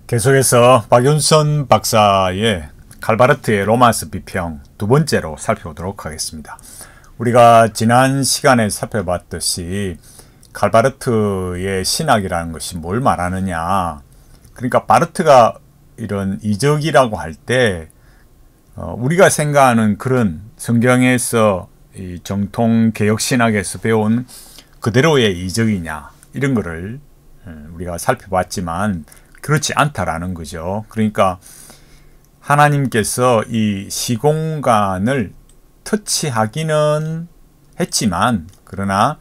계속해서 박윤선 박사의 칼바르트의 로마스 비평 두 번째로 살펴보도록 하겠습니다. 우리가 지난 시간에 살펴봤듯이 칼바르트의 신학이라는 것이 뭘 말하느냐, 그러니까 바르트가 이런 이적이라고 할 때 우리가 생각하는 그런 성경에서 이 정통 개혁신학에서 배운 그대로의 이적이냐, 이런 거를 우리가 살펴봤지만 그렇지 않다라는 거죠. 그러니까 하나님께서 이 시공간을 터치하기는 했지만, 그러나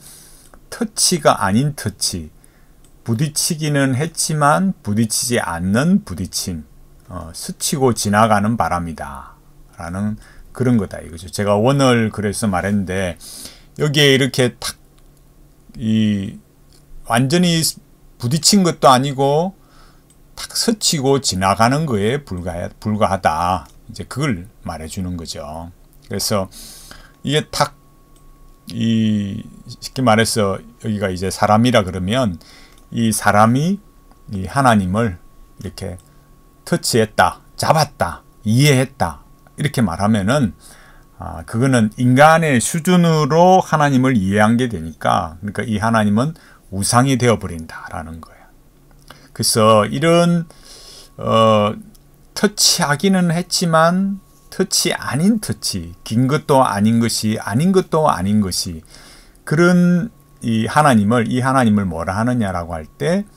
터치가 아닌 터치, 부딪히기는 했지만 부딪히지 않는 부딪힘, 스치고 지나가는 바람이다 라는 그런 거다 이거죠. 제가 원을 그래서 말했는데, 여기에 이렇게 탁 완전히 부딪힌 것도 아니고 탁 스치고 지나가는 거에 불과하다, 이제 그걸 말해주는 거죠. 그래서 이게 탁 쉽게 말해서 여기가 이제 사람이라 그러면 이 사람이 이 하나님을 이렇게 터치했다, 잡았다, 이해했다, 이렇게 말하면은 그거는 인간의 수준으로 하나님을 이해한 게 되니까, 그러니까 이 하나님은 우상이 되어버린다라는 거예요. 그래서 이런 터치하기는 했지만 터치 아닌 터치, 긴 것도 아닌 것이, 아닌 것도 아닌 것이, 그런 이 하나님을 뭐라 하느냐라고 할 때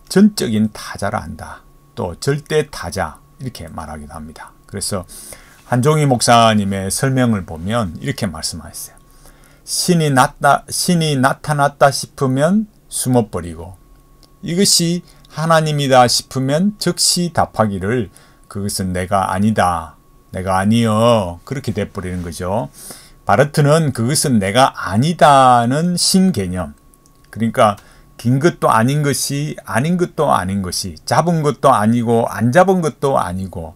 전적인 타자라 한다, 또 절대 타자, 이렇게 말하기도 합니다. 그래서 한종희 목사님의 설명을 보면 이렇게 말씀하셨어요. 신이 나타났다 싶으면 숨어버리고, 이것이 하나님이다 싶으면 즉시 답하기를 그것은 내가 아니다, 내가 아니여, 그렇게 돼버리는 거죠. 바르트는 그것은 내가 아니다는 신개념, 그러니까 긴 것도 아닌 것이, 아닌 것도 아닌 것이, 잡은 것도 아니고 안 잡은 것도 아니고,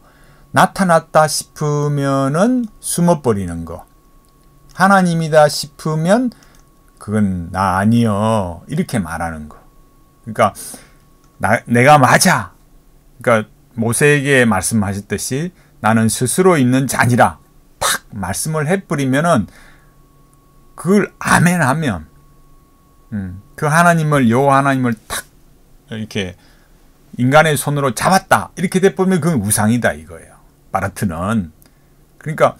나타났다 싶으면은 숨어버리는 거, 하나님이다 싶으면 그건 나 아니여, 이렇게 말하는 거. 그러니까 내가 맞아, 그러니까 모세에게 말씀하셨듯이 나는 스스로 있는 자니라 탁 말씀을 해버리면은, 그걸 아멘 하면 그 하나님을, 여호와 하나님을 탁 이렇게 인간의 손으로 잡았다, 이렇게 돼버리면 그건 우상이다 이거예요, 바르트는. 그러니까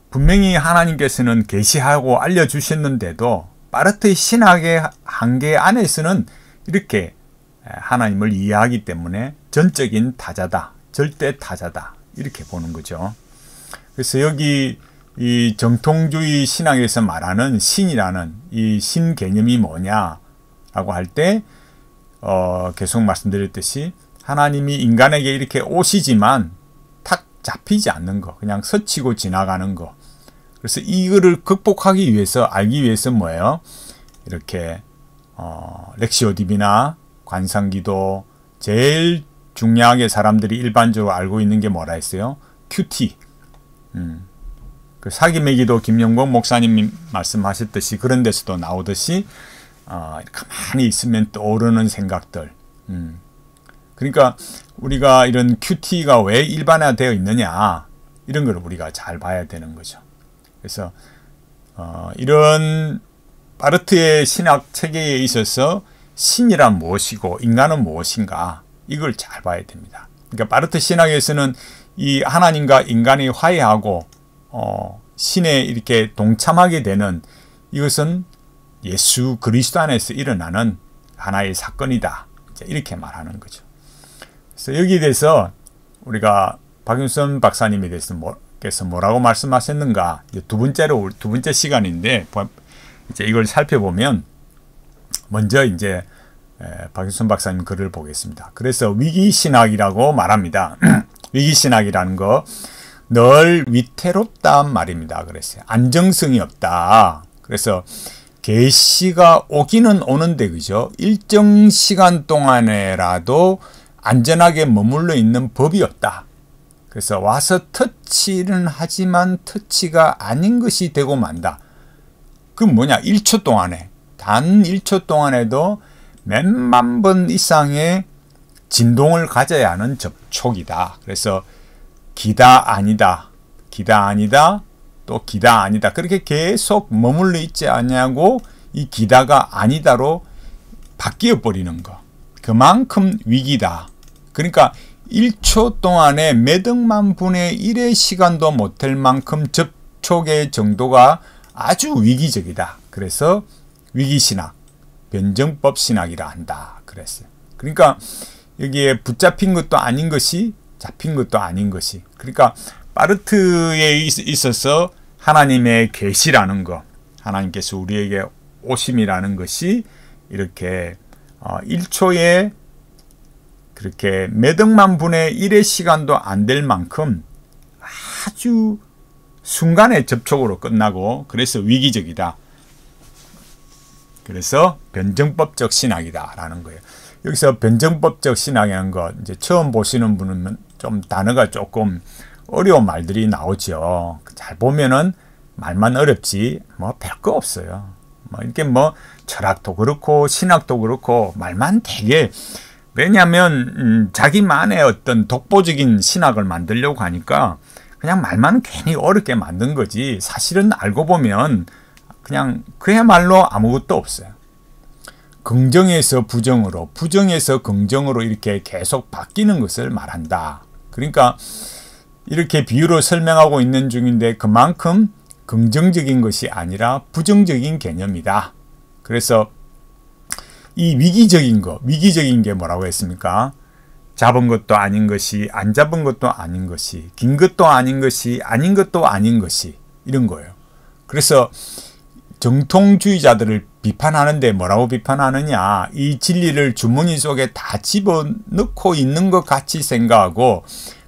분명히 하나님께서는 계시하고 알려주셨는데도 바르트의 신학의 한계 안에서는 이렇게 하나님을 이해하기 때문에 전적인 타자다, 절대 타자다, 이렇게 보는 거죠. 그래서 여기 이 정통주의 신학에서 말하는 신이라는 이 신 개념이 뭐냐라고 할 때 계속 말씀드렸듯이 하나님이 인간에게 이렇게 오시지만 탁 잡히지 않는 거, 그냥 스치고 지나가는 거. 그래서 이거를 극복하기 위해서, 알기 위해서 뭐예요? 이렇게 렉시오 디비나, 관상기도, 제일 중요하게 사람들이 일반적으로 알고 있는 게 뭐라 했어요? 큐티. 그 사기매기도 김영복 목사님 말씀하셨듯이 그런 데서도 나오듯이 가만히 있으면 떠오르는 생각들. 그러니까 우리가 이런 큐티가 왜 일반화되어 있느냐, 이런 걸 우리가 잘 봐야 되는 거죠. 그래서 이런 바르트의 신학 체계에 있어서 신이란 무엇이고 인간은 무엇인가, 이걸 잘 봐야 됩니다. 그러니까 바르트 신학에서는 이 하나님과 인간이 화해하고 신에 이렇게 동참하게 되는, 이것은 예수 그리스도 안에서 일어나는 하나의 사건이다, 이렇게 말하는 거죠. 그래서 여기에 대해서 우리가 박윤선 박사님에 대해서 뭐라고 말씀하셨는가, 두 번째 시간인데 이제 이걸 살펴보면, 먼저 이제 박윤선 박사님 글을 보겠습니다. 그래서 위기신학이라고 말합니다. 위기신학이라는 거, 늘 위태롭단 말입니다. 그랬어요. 안정성이 없다. 그래서 계시가 오기는 오는데, 그죠? 일정 시간 동안에라도 안전하게 머물러 있는 법이 없다. 그래서 와서 터치는 하지만 터치가 아닌 것이 되고 만다. 그럼 뭐냐? 1초 동안에, 단 1초 동안에도 몇만 번 이상의 진동을 가져야 하는 접촉이다. 그래서 기다 아니다, 기다 아니다, 또 기다 아니다. 그렇게 계속 머물러 있지 않냐고 이 기다가 아니다로 바뀌어 버리는 거. 그만큼 위기다. 그러니까 1초 동안에 몇 억만 분의 1의 시간도 못할 만큼 접촉의 정도가 아주 위기적이다. 그래서 위기신학, 변정법 신학이라 한다. 그랬어요. 그러니까 여기에 붙잡힌 것도 아닌 것이 잡힌 것도 아닌 것이. 그러니까 바르트에 있어서 하나님의 계시라는 것, 하나님께서 우리에게 오심이라는 것이 이렇게 1초에 그렇게 몇 억만 분의 1의 시간도 안 될 만큼 아주 순간의 접촉으로 끝나고 그래서 위기적이다. 그래서 변정법적 신학이다 라는 거예요. 여기서 변정법적 신학이라는 거 이제 처음 보시는 분은 좀 단어가 조금 어려운 말들이 나오죠. 잘 보면은 말만 어렵지 뭐 별거 없어요. 뭐 이렇게 뭐 철학도 그렇고 신학도 그렇고 말만 되게, 왜냐하면 자기만의 어떤 독보적인 신학을 만들려고 하니까 그냥 말만 괜히 어렵게 만든 거지, 사실은 알고 보면 그냥 그야말로 아무것도 없어요. 긍정에서 부정으로, 부정에서 긍정으로 이렇게 계속 바뀌는 것을 말한다. 그러니까 이렇게 비유로 설명하고 있는 중인데 그만큼 긍정적인 것이 아니라 부정적인 개념이다. 그래서 이 위기적인 거, 위기적인 게 뭐라고 했습니까? 잡은 것도 아닌 것이, 안 잡은 것도 아닌 것이, 긴 것도 아닌 것이, 아닌 것도 아닌 것이, 이런 거예요. 그래서 정통주의자들을 비판하는데 뭐라고 비판하느냐? 이 진리를 주머니 속에 다 집어넣고 있는 것 같이 생각하고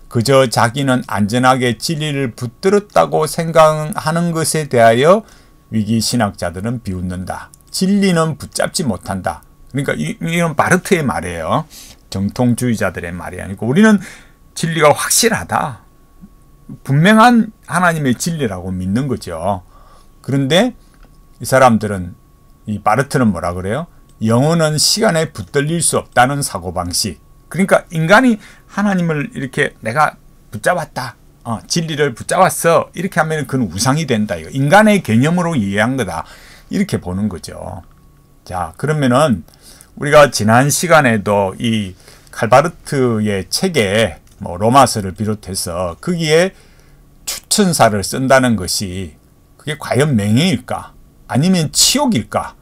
그저 자기는 안전하게 진리를 붙들었다고 생각하는 것에 대하여 위기신학자들은 비웃는다. 진리는 붙잡지 못한다. 그러니까 이건 바르트의 말이에요. 정통주의자들의 말이 아니고 우리는 진리가 확실하다. 분명한 하나님의 진리라고 믿는 거죠. 그런데 이 사람들은, 이 바르트는 뭐라 그래요? 영혼은 시간에 붙들릴 수 없다는 사고방식. 그러니까 인간이 하나님을 이렇게 내가 붙잡았다. 진리를 붙잡았어. 이렇게 하면 그건 우상이 된다. 이거 인간의 개념으로 이해한 거다. 이렇게 보는 거죠. 자, 그러면은 우리가 지난 시간에도 이 칼바르트의 책에 뭐 로마서를 비롯해서 거기에 추천사를 쓴다는 것이 그게 과연 명예일까? 아니면 치욕일까?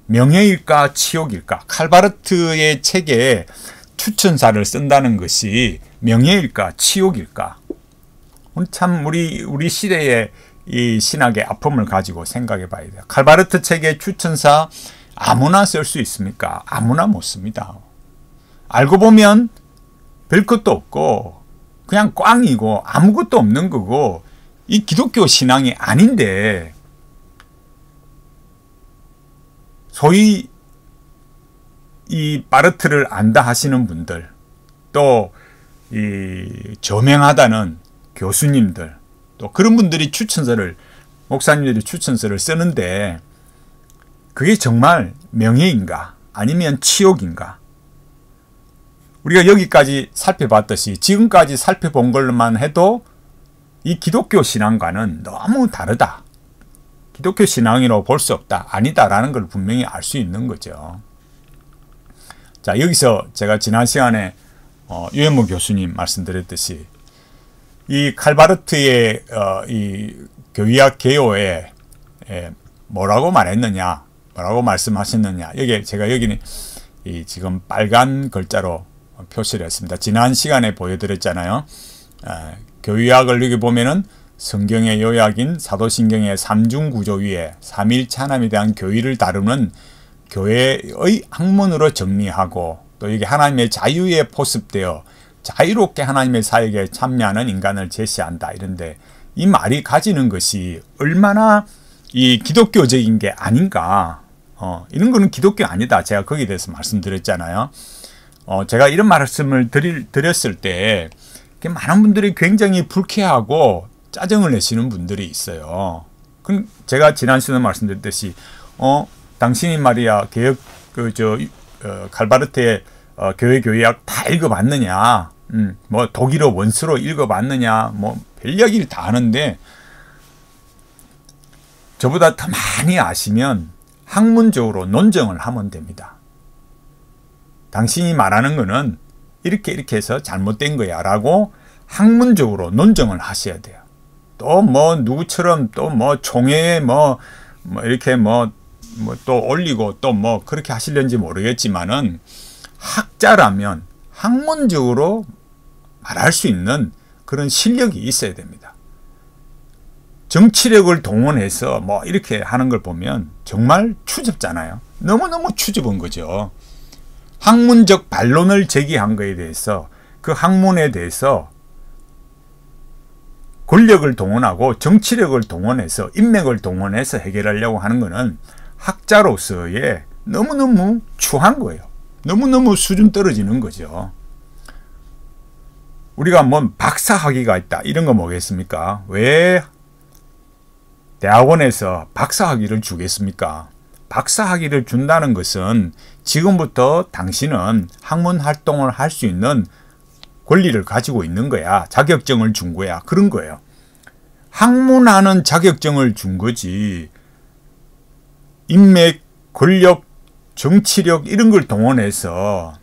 명예일까? 치욕일까? 칼바르트의 책에 추천사를 쓴다는 것이 명예일까? 치욕일까? 참 우리 시대의 이 신학의 아픔을 가지고 생각해 봐야 돼요. 칼바르트 책의 추천사 아무나 쓸 수 있습니까? 아무나 못 씁니다. 알고 보면 별 것도 없고 그냥 꽝이고 아무것도 없는 거고 이 기독교 신앙이 아닌데, 소위 이 바르트를 안다 하시는 분들, 또 이 저명하다는 교수님들, 또 그런 분들이 추천서를, 목사님들이 추천서를 쓰는데 그게 정말 명예인가 아니면 치욕인가? 우리가 여기까지 살펴봤듯이 지금까지 살펴본 걸로만 해도 이 기독교 신앙과는 너무 다르다. 기독교 신앙이라고 볼 수 없다. 아니다라는 걸 분명히 알 수 있는 거죠. 자, 여기서 제가 지난 시간에 유현무 교수님 말씀드렸듯이 이 칼바르트의 이 교의학 개요에 뭐라고 말했느냐, 뭐라고 말씀하셨느냐. 여기는 이 지금 빨간 글자로 표시를 했습니다. 지난 시간에 보여드렸잖아요. 교의학을 여기 보면은 성경의 요약인 사도신경의 삼중구조 위에 삼일찬함에 대한 교의를 다루는 교회의 학문으로 정리하고, 또 여기 하나님의 자유에 포섭되어 자유롭게 하나님의 사역에 참여하는 인간을 제시한다. 이런데 이 말이 가지는 것이 얼마나 이 기독교적인 게 아닌가. 이런 거는 기독교 아니다. 제가 거기에 대해서 말씀드렸잖아요. 제가 이런 말씀을 드렸을 때 많은 분들이 굉장히 불쾌하고 짜증을 내시는 분들이 있어요. 그럼 제가 지난 시간에 말씀드렸듯이 당신이 말이야 개혁 칼바르트의 교회 교약 다 읽어봤느냐, 뭐 독일어 원수로 읽어봤느냐, 뭐 별 이야기를 다 하는데 저보다 더 많이 아시면 학문적으로 논증을 하면 됩니다. 당신이 말하는 거는 이렇게 해서 잘못된 거야 라고 학문적으로 논증을 하셔야 돼요. 또 뭐 누구처럼 또 뭐 총회에 뭐 이렇게 뭐 또 올리고 또 뭐 그렇게 하시려는지 모르겠지만은 학자라면 학문적으로 말할 수 있는 그런 실력이 있어야 됩니다. 정치력을 동원해서 뭐 이렇게 하는 걸 보면 정말 추접잖아요. 너무너무 추접한 거죠. 학문적 반론을 제기한 거에 대해서 그 학문에 대해서 권력을 동원하고 정치력을 동원해서 인맥을 동원해서 해결하려고 하는 것은 학자로서의 너무너무 추한 거예요. 너무너무 수준 떨어지는 거죠. 우리가 뭐 박사학위가 있다 이런 거 뭐겠습니까? 왜 대학원에서 박사학위를 주겠습니까? 박사학위를 준다는 것은 지금부터 당신은 학문 활동을 할 수 있는 권리를 가지고 있는 거야. 자격증을 준 거야. 그런 거예요. 학문하는 자격증을 준 거지. 인맥, 권력, 정치력 이런 걸 동원해서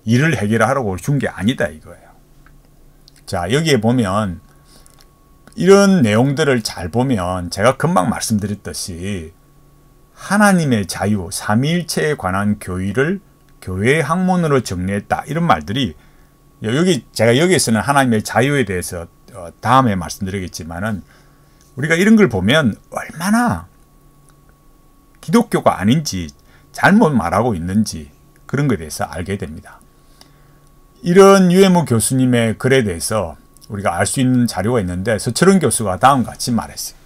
일을 해결하라고 준 게 아니다 이거예요. 자, 여기에 보면 이런 내용들을 잘 보면 제가 금방 말씀드렸듯이 하나님의 자유, 삼위일체에 관한 교의를 교회의 학문으로 정리했다. 이런 말들이 제가 여기에서는 하나님의 자유에 대해서 다음에 말씀드리겠지만은 우리가 이런 걸 보면 얼마나 기독교가 아닌지 잘못 말하고 있는지 그런 것에 대해서 알게 됩니다. 이런 유해무 교수님의 글에 대해서 우리가 알 수 있는 자료가 있는데 서철원 교수가 다음과 같이 말했어요.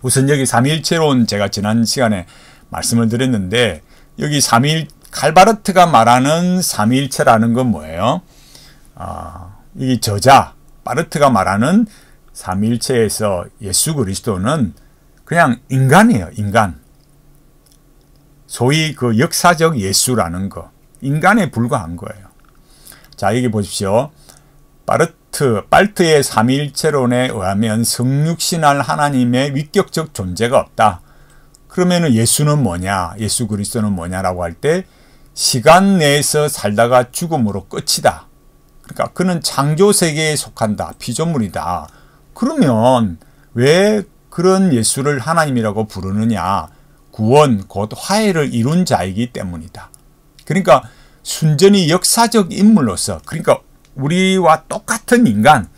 우선 여기 삼위일체론 제가 지난 시간에 말씀을 드렸는데 여기 칼바르트가 말하는 삼위일체라는 건 뭐예요? 이 저자 바르트가 말하는 삼위일체에서 예수 그리스도는 그냥 인간이에요. 인간. 소위 그 역사적 예수라는 거. 인간에 불과한 거예요. 자, 여기 보십시오. 빨트의 삼위일체론에 의하면 성육신할 하나님의 위격적 존재가 없다. 그러면 예수는 뭐냐? 예수 그리스도는 뭐냐라고 할 때 시간 내에서 살다가 죽음으로 끝이다. 그러니까 그는 창조세계에 속한다. 피조물이다. 그러면 왜 그런 예수를 하나님이라고 부르느냐? 구원, 곧 화해를 이룬 자이기 때문이다. 그러니까 순전히 역사적 인물로서, 그러니까 우리와 똑같은 인간,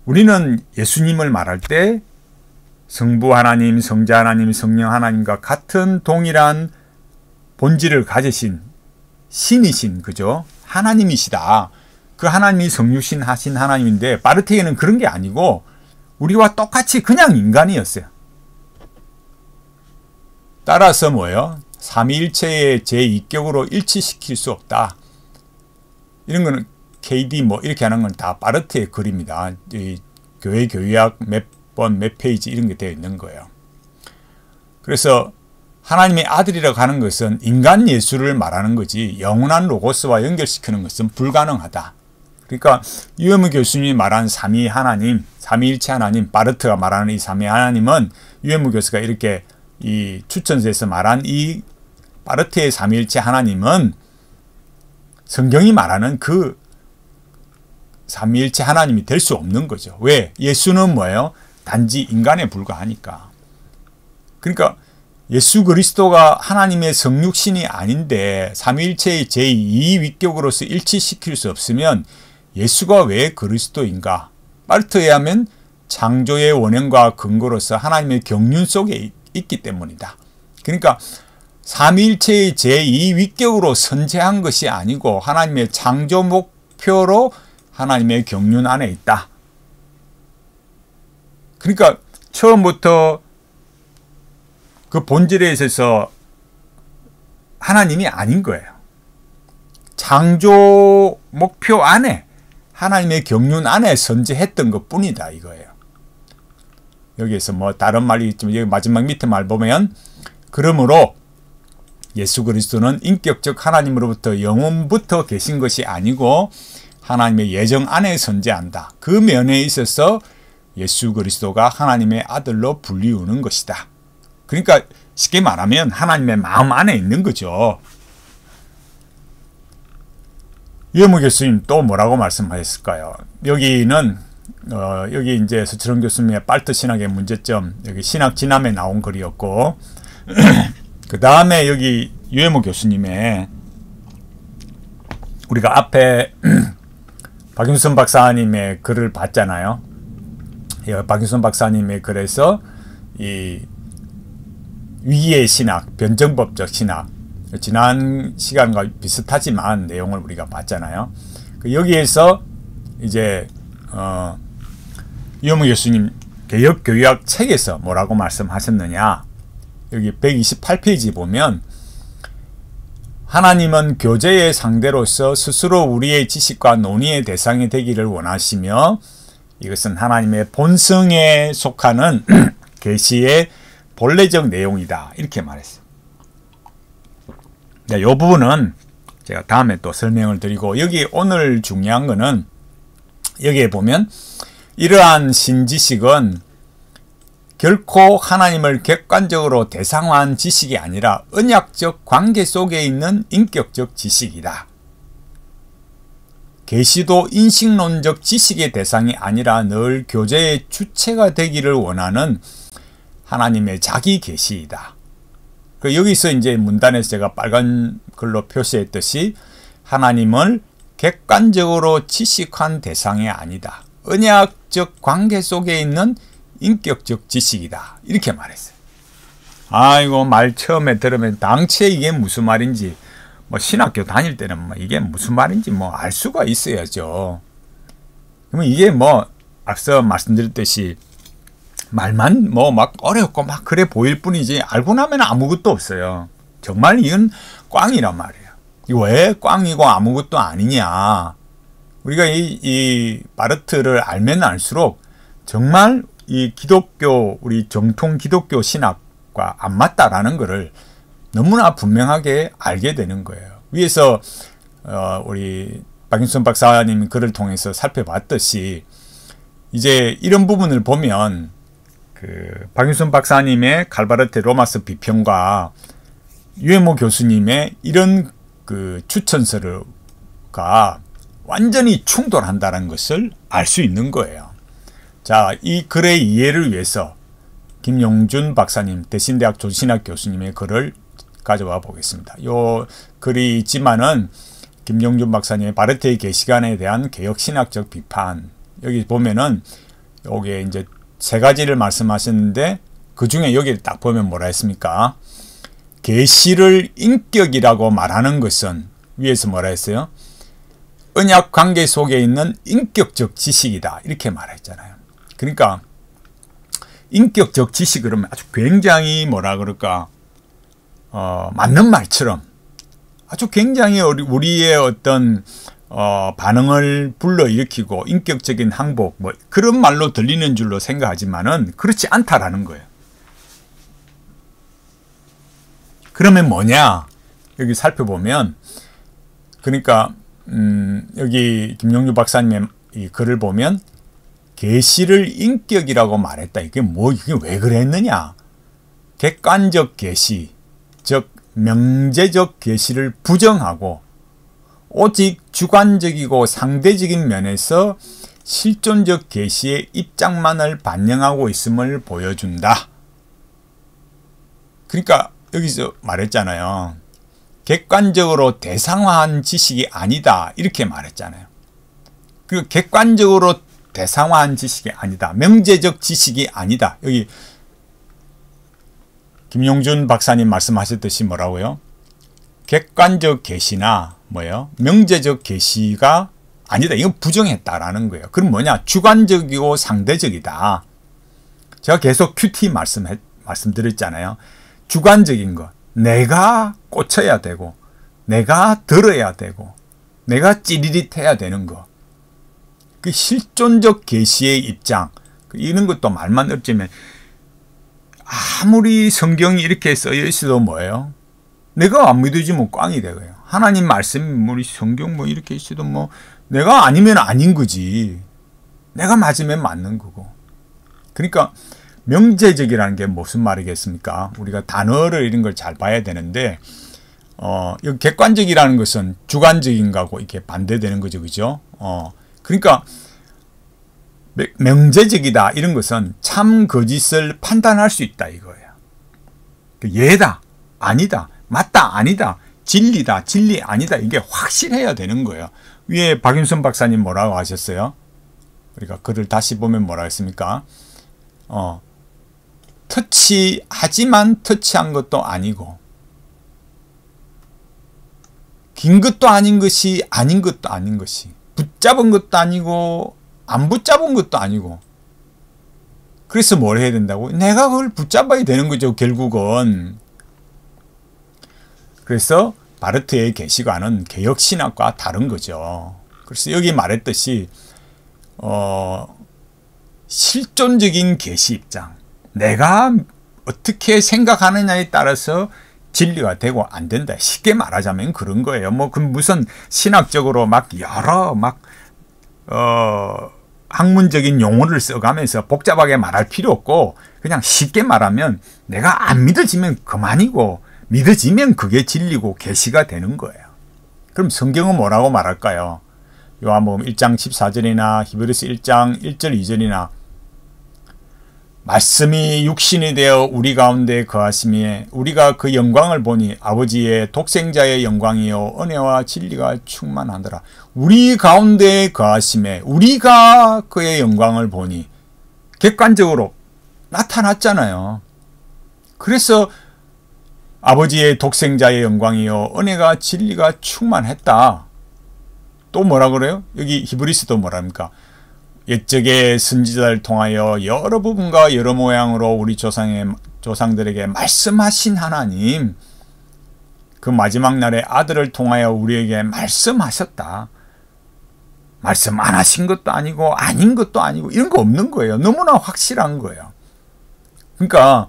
우리는 예수님을 말할 때 성부 하나님, 성자 하나님, 성령 하나님과 같은 동일한 본질을 가지신 신이신, 그죠? 하나님이시다. 그 하나님이 성육신 하신 하나님인데 바르트에는 그런 게 아니고 우리와 똑같이 그냥 인간이었어요. 따라서 뭐예요? 삼위일체의 제2격으로 일치시킬 수 없다. 이런 거는 KD 뭐 이렇게 하는 건 다 바르트의 글입니다. 이 교회 교약 몇 번, 몇 페이지 이런 게 되어 있는 거예요. 그래서 하나님의 아들이라고 하는 것은 인간 예수를 말하는 거지 영원한 로고스와 연결시키는 것은 불가능하다. 그러니까 유해무 교수님이 말한 삼위 하나님, 삼위일체 하나님, 바르트가 말하는 이 삼위 하나님은 유해무 교수가 이렇게 이 추천서에서 말한 이 바르트의 삼위일체 하나님은 성경이 말하는 그 삼위일체 하나님이 될 수 없는 거죠. 왜? 예수는 뭐예요? 단지 인간에 불과하니까. 그러니까 예수 그리스도가 하나님의 성육신이 아닌데 삼위일체의 제2위격으로서 일치시킬 수 없으면 예수가 왜 그리스도인가? 바르트에 의하면 창조의 원형과 근거로서 하나님의 경륜 속에 있기 때문이다. 그러니까 삼위일체의 제2위격으로 선재한 것이 아니고 하나님의 창조 목표로 하나님의 경륜 안에 있다. 그러니까 처음부터 그 본질에 있어서 하나님이 아닌 거예요. 창조 목표 안에 하나님의 경륜 안에 선재했던 것 뿐이다 이거예요. 여기에서 뭐 다른 말이 있지만 여기 마지막 밑에 말 보면 그러므로 예수 그리스도는 인격적 하나님으로부터 영원부터 계신 것이 아니고 하나님의 예정 안에 존재한다. 그 면에 있어서 예수 그리스도가 하나님의 아들로 불리우는 것이다. 그러니까 쉽게 말하면 하나님의 마음 안에 있는 거죠. 유해무 교수님 또 뭐라고 말씀하셨을까요? 여기는 여기 이제 서철원 교수님의 빨트 신학의 문제점, 여기 신학 진함에 나온 글이었고, 그 다음에 여기 유해무 교수님의, 우리가 앞에 박윤선 박사님의 글을 봤잖아요. 박윤선 박사님의 글에서 이 위기의 신학, 변정법적 신학, 지난 시간과 비슷하지만 내용을 우리가 봤잖아요. 여기에서 이제 유해무 교수님 개혁교회학 책에서 뭐라고 말씀하셨느냐, 여기 128페이지 보면 하나님은 교제의 상대로서 스스로 우리의 지식과 논의의 대상이 되기를 원하시며 이것은 하나님의 본성에 속하는 계시의 본래적 내용이다, 이렇게 말했어요. 이 부분은 제가 다음에 또 설명을 드리고, 여기 오늘 중요한 거는 여기에 보면 이러한 신지식은 결코 하나님을 객관적으로 대상화한 지식이 아니라 언약적 관계 속에 있는 인격적 지식이다. 계시도 인식론적 지식의 대상이 아니라 늘 교제의 주체가 되기를 원하는 하나님의 자기 계시이다. 여기서 이제 문단에서 제가 빨간 글로 표시했듯이 하나님을 객관적으로 지식한 대상이 아니다. 언약적 관계 속에 있는 인격적 지식이다, 이렇게 말했어요. 아이고, 말 처음에 들으면 당최 이게 무슨 말인지, 뭐 신학교 다닐 때는 뭐 이게 무슨 말인지 뭐 알 수가 있어야죠. 그러면 이게 뭐 앞서 말씀드렸듯이 말만 뭐 막 어렵고 막 그래 보일 뿐이지 알고 나면 아무것도 없어요. 정말 이건 꽝이란 말이에요. 이거 왜 꽝이고 아무것도 아니냐. 우리가 이 바르트를 알면 알수록 정말 이 기독교, 우리 정통 기독교 신학과 안 맞다라는 것을 너무나 분명하게 알게 되는 거예요. 위에서 우리 박윤선 박사님 글을 통해서 살펴봤듯이 이제 이런 부분을 보면 박윤선 박사님의 칼바르트 로마서 비평과 유해무 교수님의 이런 추천서가 완전히 충돌한다는 것을 알 수 있는 거예요. 자, 이 글의 이해를 위해서 김용준 박사님, 대신대학 조신학 교수님의 글을 가져와 보겠습니다. 요 글이 있지만은 김용준 박사님의 바르트의 계시관에 대한 개혁신학적 비판, 여기 보면은 요게 이제 세 가지를 말씀하셨는데 그 중에 여기를 딱 보면 뭐라 했습니까? 계시를 인격이라고 말하는 것은 위에서 뭐라 했어요? 언약 관계 속에 있는 인격적 지식이다, 이렇게 말했잖아요. 그러니까 인격적 지식 그러면 아주 굉장히 뭐라 그럴까, 맞는 말처럼 아주 굉장히 우리의 어떤 반응을 불러일으키고 인격적인 항복, 뭐 그런 말로 들리는 줄로 생각하지만은 그렇지 않다라는 거예요. 그러면 뭐냐? 여기 살펴보면, 그러니까 여기 김용주 박사님의 이 글을 보면 계시를 인격이라고 말했다. 이게 왜 그랬느냐? 객관적 계시, 즉 명제적 계시를 부정하고 오직 주관적이고 상대적인 면에서 실존적 계시의 입장만을 반영하고 있음을 보여준다. 그러니까 여기서 말했잖아요. 객관적으로 대상화한 지식이 아니다, 이렇게 말했잖아요. 그 객관적으로 대상화한 지식이 아니다, 명제적 지식이 아니다. 여기 김용준 박사님 말씀하셨듯이 뭐라고요? 객관적 계시나 뭐예요? 명제적 계시가 아니다, 이건 부정했다라는 거예요. 그럼 뭐냐? 주관적이고 상대적이다. 제가 계속 큐티 말씀드렸잖아요. 주관적인 것, 내가 꽂혀야 되고 내가 들어야 되고 내가 찌릿해야 되는 것, 그 실존적 계시의 입장, 이런 것도 말만 어쩌면 아무리 성경이 이렇게 쓰여 있어도 뭐예요? 내가 안 믿어지면 꽝이 되고요. 하나님 말씀, 우리 성경 뭐 이렇게 있어도 뭐 내가 아니면 아닌 거지. 내가 맞으면 맞는 거고. 그러니까 명제적이라는 게 무슨 말이겠습니까? 우리가 단어를 이런 걸 잘 봐야 되는데 이 객관적이라는 것은 주관적인 거하고 이렇게 반대되는 거죠. 그죠? 그러니까 명제적이다 이런 것은 참 거짓을 판단할 수 있다 이거예요. 예다, 아니다, 맞다, 아니다, 진리다, 진리 아니다 이게 확실해야 되는 거예요. 위에 박윤선 박사님 뭐라고 하셨어요? 우리가 글을 다시 보면 뭐라고 했습니까? 터치하지만 터치한 것도 아니고 긴 것도 아닌 것이 아닌 것도 아닌 것이 붙잡은 것도 아니고 안 붙잡은 것도 아니고 그래서 뭘 해야 된다고? 내가 그걸 붙잡아야 되는 거죠 결국은. 그래서 바르트의 계시관은 개혁신학과 다른 거죠. 그래서 여기 말했듯이 실존적인 계시 입장 내가 어떻게 생각하느냐에 따라서 진리가 되고 안 된다. 쉽게 말하자면 그런 거예요. 뭐 그 무슨 신학적으로 막 여러 학문적인 용어를 써가면서 복잡하게 말할 필요 없고 그냥 쉽게 말하면 내가 안 믿어지면 그만이고 믿어지면 그게 진리고 계시가 되는 거예요. 그럼 성경은 뭐라고 말할까요? 요한복음 1장 14절이나 히브리서 1장 1절 2절이나 말씀이 육신이 되어 우리 가운데 거하심에 우리가 그 영광을 보니 아버지의 독생자의 영광이요 은혜와 진리가 충만하더라. 우리 가운데 거하심에 우리가 그의 영광을 보니 객관적으로 나타났잖아요. 그래서 아버지의 독생자의 영광이요 은혜가 진리가 충만했다. 또 뭐라 그래요? 여기 히브리서도 뭐랍니까? 옛적의 선지자를 통하여 여러 부분과 여러 모양으로 우리 조상들에게 말씀하신 하나님, 그 마지막 날에 아들을 통하여 우리에게 말씀하셨다. 말씀 안 하신 것도 아니고 아닌 것도 아니고 이런 거 없는 거예요. 너무나 확실한 거예요. 그러니까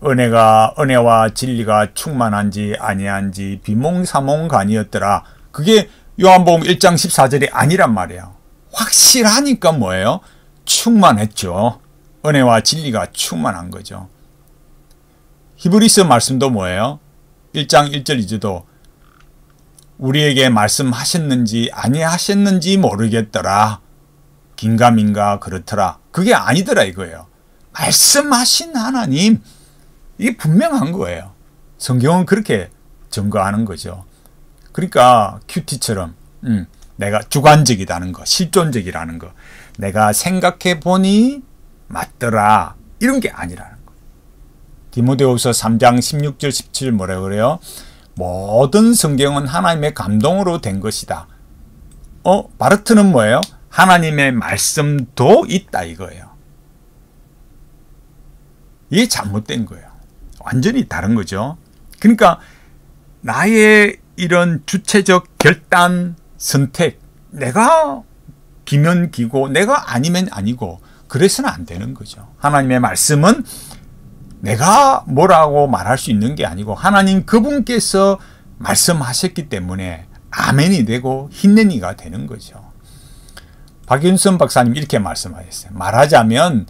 은혜와 진리가 충만한지 아니한지 비몽사몽간이었더라. 그게 요한복음 1장 14절이 아니란 말이에요. 확실하니까 뭐예요? 충만했죠. 은혜와 진리가 충만한 거죠. 히브리서 말씀도 뭐예요? 1장 1절 2절도 우리에게 말씀하셨는지 아니하셨는지 모르겠더라. 긴가민가 그렇더라. 그게 아니더라 이거예요. 말씀하신 하나님, 이게 분명한 거예요. 성경은 그렇게 증거하는 거죠. 그러니까 큐티처럼 내가 주관적이라는 거, 실존적이라는 거, 내가 생각해 보니 맞더라 이런 게 아니라는 거. 디모데후서 3장 16절 17절 뭐라 그래요? 모든 성경은 하나님의 감동으로 된 것이다. 바르트는 뭐예요? 하나님의 말씀도 있다 이거예요. 이게 잘못된 거예요. 완전히 다른 거죠. 그러니까 나의 이런 주체적 결단, 선택, 내가 기면 기고 내가 아니면 아니고 그래서는 안 되는 거죠. 하나님의 말씀은 내가 뭐라고 말할 수 있는 게 아니고 하나님 그분께서 말씀하셨기 때문에 아멘이 되고 힌내니가 되는 거죠. 박윤선 박사님 이렇게 말씀하셨어요. 말하자면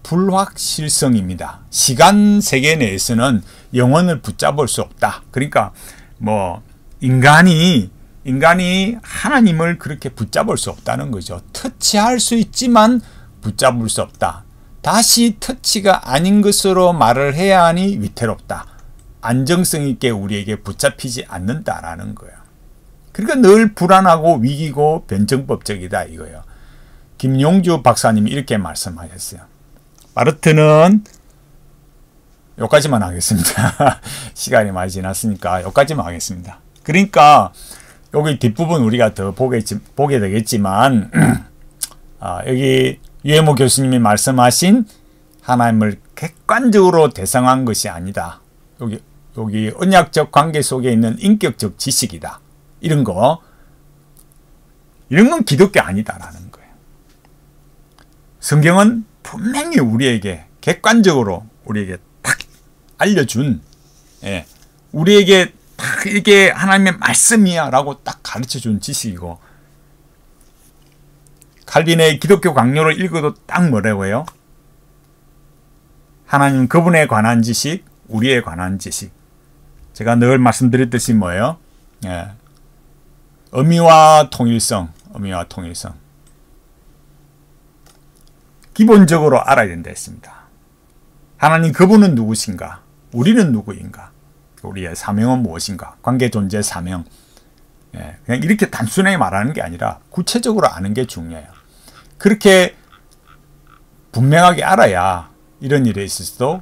불확실성입니다. 시간 세계 내에서는 영혼을 붙잡을 수 없다. 그러니까 뭐 인간이 하나님을 그렇게 붙잡을 수 없다는 거죠. 터치할 수 있지만 붙잡을 수 없다. 다시 터치가 아닌 것으로 말을 해야 하니 위태롭다. 안정성 있게 우리에게 붙잡히지 않는다라는 거예요. 그러니까 늘 불안하고 위기고 변정법적이다 이거예요. 김용주 박사님이 이렇게 말씀하셨어요. 바르트는 여기까지만 하겠습니다. 시간이 많이 지났으니까 여기까지만 하겠습니다. 그러니까 여기 뒷부분 우리가 더 보게 되겠지만 여기 유해모 교수님이 말씀하신 하나님을 객관적으로 대상한 것이 아니다. 여기 언약적 관계 속에 있는 인격적 지식이다. 이런 건 기독교 아니다라는 거예요. 성경은 분명히 우리에게 객관적으로 우리에게 딱 알려준, 우리에게 딱 이게 하나님의 말씀이야 라고 딱 가르쳐준 지식이고, 칼빈의 기독교 강요를 읽어도 딱 뭐라고 해요? 하나님 그분에 관한 지식, 우리에 관한 지식. 제가 늘 말씀드렸듯이 뭐예요? 예. 의미와 통일성, 의미와 통일성. 기본적으로 알아야 된다 했습니다. 하나님 그분은 누구신가? 우리는 누구인가? 우리의 사명은 무엇인가? 관계 존재 사명. 예. 그냥 이렇게 단순하게 말하는 게 아니라 구체적으로 아는 게 중요해요. 그렇게 분명하게 알아야 이런 일에 있어서도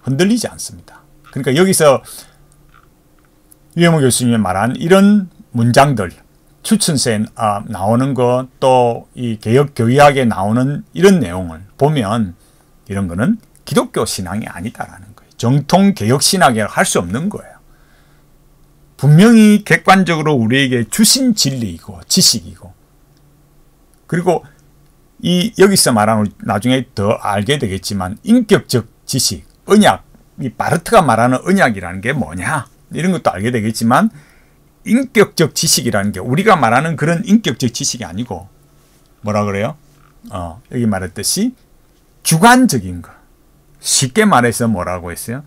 흔들리지 않습니다. 그러니까 여기서 유영호 교수님이 말한 이런 문장들, 추천서에 나오는 것, 또 이 개혁교의학에 나오는 이런 내용을 보면 이런 거는 기독교 신앙이 아니다라는 거예요. 정통 개혁 신학이라고 할 수 없는 거예요. 분명히 객관적으로 우리에게 주신 진리이고 지식이고, 그리고 이 여기서 말하는, 나중에 더 알게 되겠지만, 인격적 지식, 언약, 이 바르트가 말하는 언약이라는 게 뭐냐 이런 것도 알게 되겠지만, 인격적 지식이라는 게 우리가 말하는 그런 인격적 지식이 아니고 뭐라 그래요? 여기 말했듯이 주관적인 거. 쉽게 말해서 뭐라고 했어요?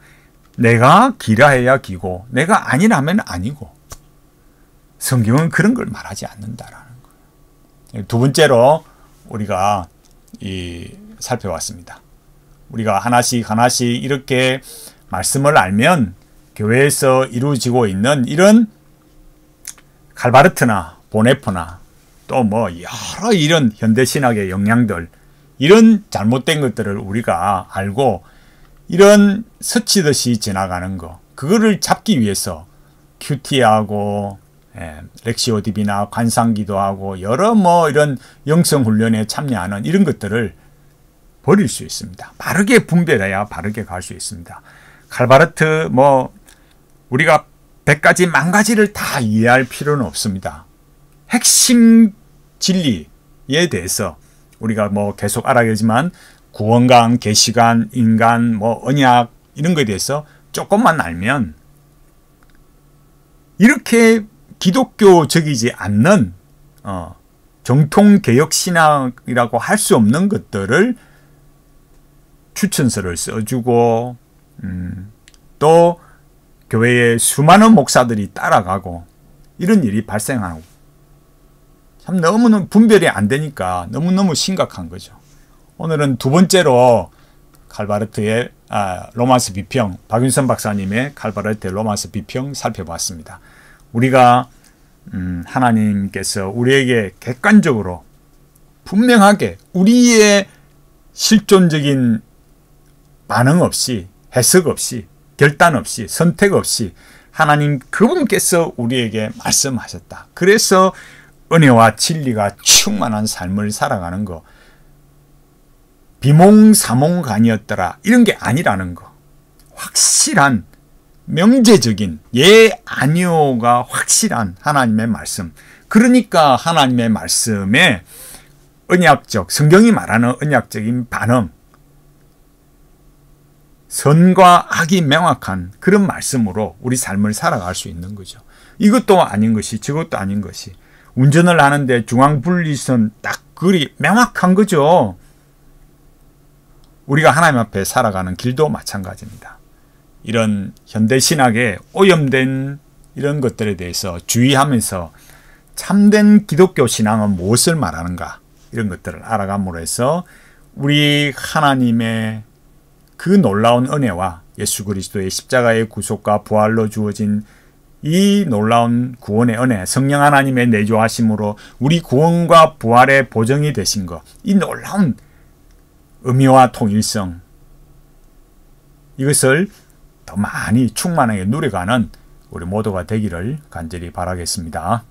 내가 기라 해야 기고 내가 아니라면 아니고, 성경은 그런 걸 말하지 않는다라는 거예요. 두 번째로 우리가 살펴봤습니다. 우리가 하나씩 이렇게 말씀을 알면 교회에서 이루어지고 있는 이런 칼바르트나 보네포나 또 뭐 여러 이런 현대신학의 영향들, 이런 잘못된 것들을 우리가 알고 이런 스치듯이 지나가는 거, 그거를 잡기 위해서 큐티하고 렉시오 디비나 관상기도하고 여러 뭐 이런 영성훈련에 참여하는 이런 것들을 버릴 수 있습니다. 바르게 분별해야 바르게 갈 수 있습니다. 칼바르트 뭐 우리가 100가지 10,000가지를 다 이해할 필요는 없습니다. 핵심 진리에 대해서 우리가 뭐 계속 알아야지만 구원관, 계시관, 인간, 뭐 언약 이런 거에 대해서 조금만 알면 이렇게 기독교적이지 않는 정통 개혁 신학이라고 할 수 없는 것들을 추천서를 써주고 또 교회의 수많은 목사들이 따라가고 이런 일이 발생하고, 참 너무너무 분별이 안 되니까 너무너무 심각한 거죠. 오늘은 두 번째로 칼바르트의 로마서 비평, 박윤선 박사님의 칼바르트의 로마서 비평 살펴봤습니다. 우리가 하나님께서 우리에게 객관적으로 분명하게 우리의 실존적인 반응 없이, 해석 없이, 결단 없이, 선택 없이 하나님 그분께서 우리에게 말씀하셨다. 그래서 은혜와 진리가 충만한 삶을 살아가는 거, 비몽사몽간이었더라 이런 게 아니라는 거, 확실한 명제적인 예 아니오가 확실한 하나님의 말씀. 그러니까 하나님의 말씀에 언약적, 성경이 말하는 언약적인 반응, 선과 악이 명확한 그런 말씀으로 우리 삶을 살아갈 수 있는 거죠. 이것도 아닌 것이 저것도 아닌 것이, 운전을 하는데 중앙분리선 딱 그리 명확한 거죠. 우리가 하나님 앞에 살아가는 길도 마찬가지입니다. 이런 현대신학에 오염된 이런 것들에 대해서 주의하면서 참된 기독교 신앙은 무엇을 말하는가, 이런 것들을 알아감으로 해서 우리 하나님의 그 놀라운 은혜와 예수 그리스도의 십자가의 구속과 부활로 주어진 이 놀라운 구원의 은혜, 성령 하나님의 내조하심으로 우리 구원과 부활의 보정이 되신 것, 이 놀라운 의미와 통일성, 이것을 더 많이 충만하게 누려가는 우리 모두가 되기를 간절히 바라겠습니다.